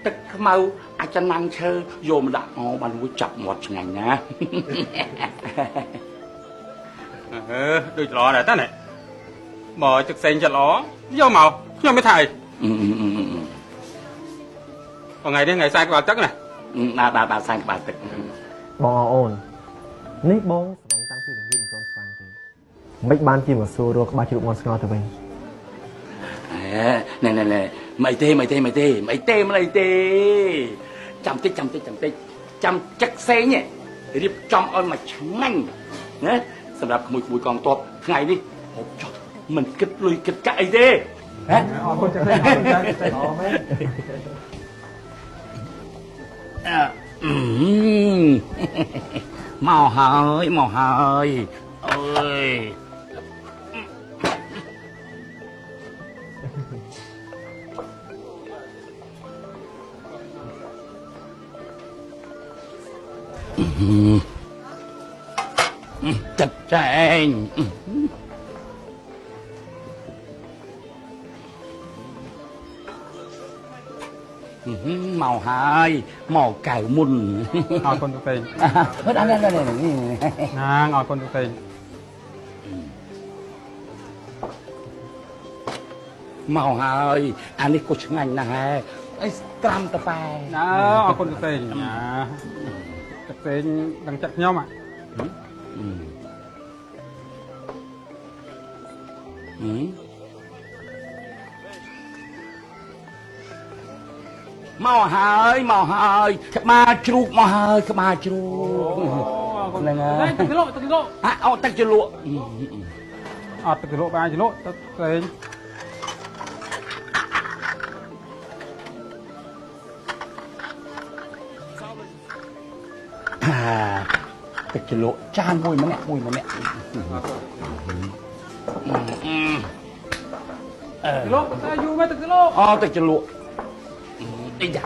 ទឹកខ្មៅអាចចំណាំងឈើយកមកដាក់មកបានមួយចាប់មាត់ឆ្ងាញ់ណាដូចល្អដែរតានេះមកទឹកផ្សេងចិត្តល្អយកមកខ្ញុំមិនថាអីថ្ងៃនេះថ្ងៃសែនក្បាលទឹកណាដាក់សែនក្បាលទឹកបងអូននេះបងស្វឹងតាំងពីល្ងាចមិនទាន់ស្វាងទេមិនបានជាមកសួររកក្បាច់ជ្រូកមាន់ស្ងោរទៅវិញណែមិនទេចាំតិចចាំចឹកផ្សេងរៀបចំឲ្យមកឆ្ងាញ់ណាសម្រាប់ក្មួយកងទ័ពថ្ងៃនេះហូបចុះមិនគិតលុយគិតកាក់អីទេហ៎អរគុណចាស់អរគុណចាស់ល្អមែនមកហើយអើយจัดแจงmàu hai màu cải mùn អរគុណទៅពេងណាងអរគុណទៅពេងមកហើយអានេះក៏ឆ្ងាញ់ណាស់ហើយអីត្រាំតប៉ែណាអរគុណទៅពេងណាទឹកពេងដឹងចិត្តខ្ញុំមកហើយក្បាលជ្រូកមកហើយក្បាលជ្រូកហ្នឹងហើយទឹកជ្រលក់អត់ទឹកជ្រលក់អត់ទឹកជ្រលក់បានជ្រលក់ទឹកពេងទឹកជ្រលក់ចានមួយម្នាក់ជ្រលក់តែយូរមែនទឹកជ្រលក់ទឹកជ្រលក់អីយ៉ា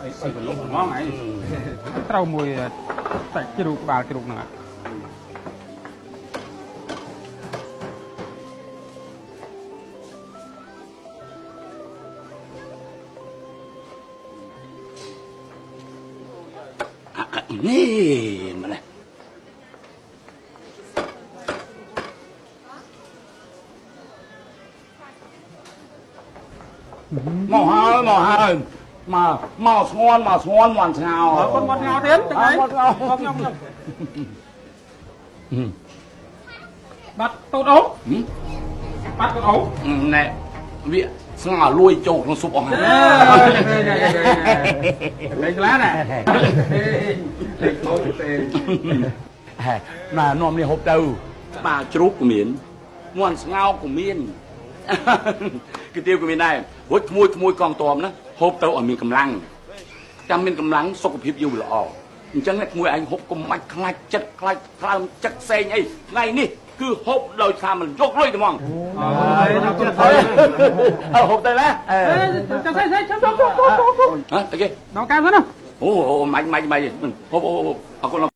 អីជ្រលក់ហ្មងឯងត្រូវមួយតែជ្រូកក្បាលជ្រូកហ្នឹងនេះម្លេះមកហើយមកស្ងន់មាន់ស្ងោអរគុណមាន់ស្ងោទៀតចឹងហើយខ្ញុំបាត់តូតអូបាត់តូតអូណែវាស្ងោលួយចូលក្នុងស៊ុបអស់ហើយលេងខ្លាំងណាស់លេងតូតទេណានាំនេះហូបទៅក្បាលជ្រូកក៏មានមាន់ស្ងោក៏មានគឺទៀវក៏មានដែររួចក្មួយកងតមណាហូបទៅឲ្យមានកម្លាំងចាំមានកម្លាំងសុខភាពយើងល្អអញ្ចឹងក្មួយឯងហូបកុំបាច់ខ្លាចចិត្តខ្លាចក្លើមចិត្តផ្សេងអីថ្ងៃនេះគឺហូបដោយថាមិនយកលុយទេហ្មងហូបទៅណាចាំស្អីចាំហ៎អីគេដល់កែវហ្នឹងអូមាច់ហូបអរគុណ